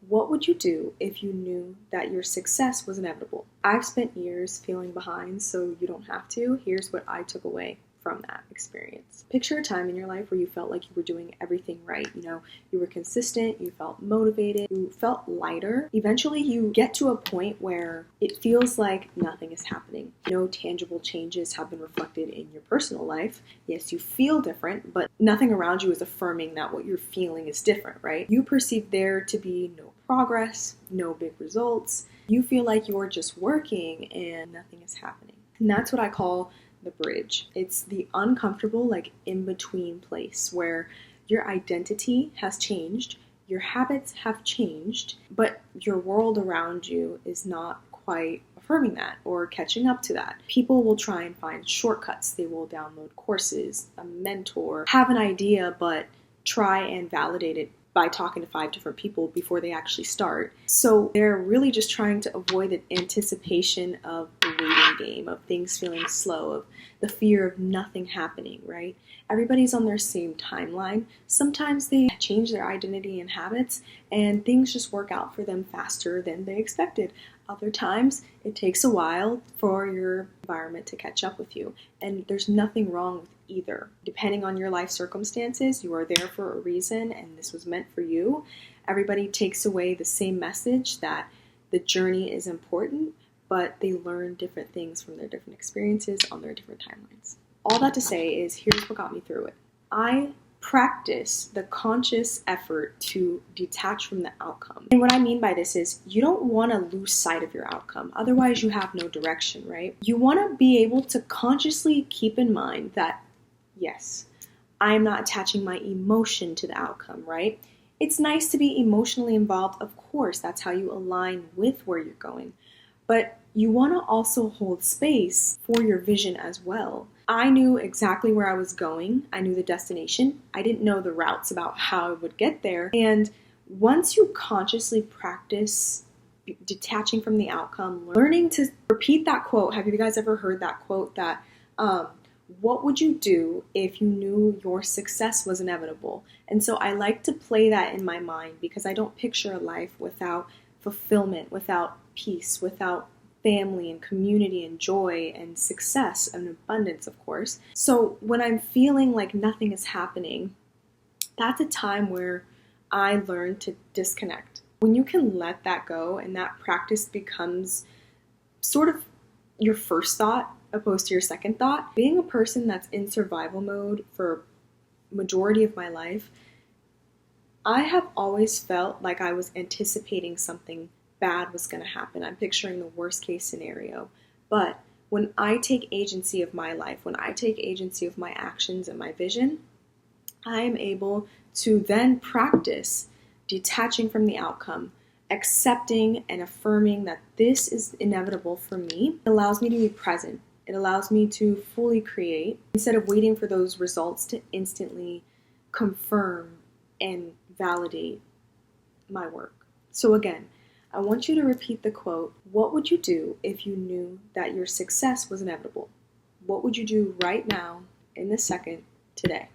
What would you do if you knew that your success was inevitable? I've spent years feeling behind, so you don't have to. Here's what I took away from that experience. Picture a time in your life where you felt like you were doing everything right. You were consistent, you felt motivated, you felt lighter. Eventually you get to a point where it feels like nothing is happening. No tangible changes have been reflected in your personal life. Yes, you feel different, but nothing around you is affirming that what you're feeling is different, right? You perceive there to be no progress, no big results. You feel like you're just working and nothing is happening. And that's what I call the bridge. It's the uncomfortable, in-between place where your identity has changed, your habits have changed, but your world around you is not quite affirming that or catching up to that. People will try and find shortcuts. They will download courses, a mentor, have an idea, but try and validate it by talking to 5 different people before they actually start. So they're really just trying to avoid the anticipation of the waiting game, of things feeling slow, of the fear of nothing happening, right? Everybody's on their same timeline. Sometimes they change their identity and habits and things just work out for them faster than they expected. Other times, it takes a while for your environment to catch up with you. And there's nothing wrong with either. Depending on your life circumstances, you are there for a reason and this was meant for you. Everybody takes away the same message that the journey is important, but they learn different things from their different experiences on their different timelines. All that to say is, here's what got me through it. I practice the conscious effort to detach from the outcome. And what I mean by this is you don't want to lose sight of your outcome. Otherwise, you have no direction, right? You want to be able to consciously keep in mind that, yes, I'm not attaching my emotion to the outcome, right? It's nice to be emotionally involved. Of course, that's how you align with where you're going. But you want to also hold space for your vision as well. I knew exactly where I was going. I knew the destination. I didn't know the routes about how I would get there. And once you consciously practice detaching from the outcome, learning to repeat that quote. Have you guys ever heard that quote that, what would you do if you knew your success was inevitable? And so I like to play that in my mind because I don't picture a life without fulfillment, without peace, without family and community and joy and success and abundance, of course. So when I'm feeling like nothing is happening, that's a time where I learn to disconnect. When you can let that go and that practice becomes sort of your first thought opposed to your second thought, being a person that's in survival mode for majority of my life, I have always felt like I was anticipating something bad was going to happen. I'm picturing the worst case scenario. But when I take agency of my life, when I take agency of my actions and my vision, I am able to then practice detaching from the outcome, accepting and affirming that this is inevitable for me. It allows me to be present. It allows me to fully create instead of waiting for those results to instantly confirm and validate my work. So again, I want you to repeat the quote, what would you do if you knew that your success was inevitable? What would you do right now, in this second, today?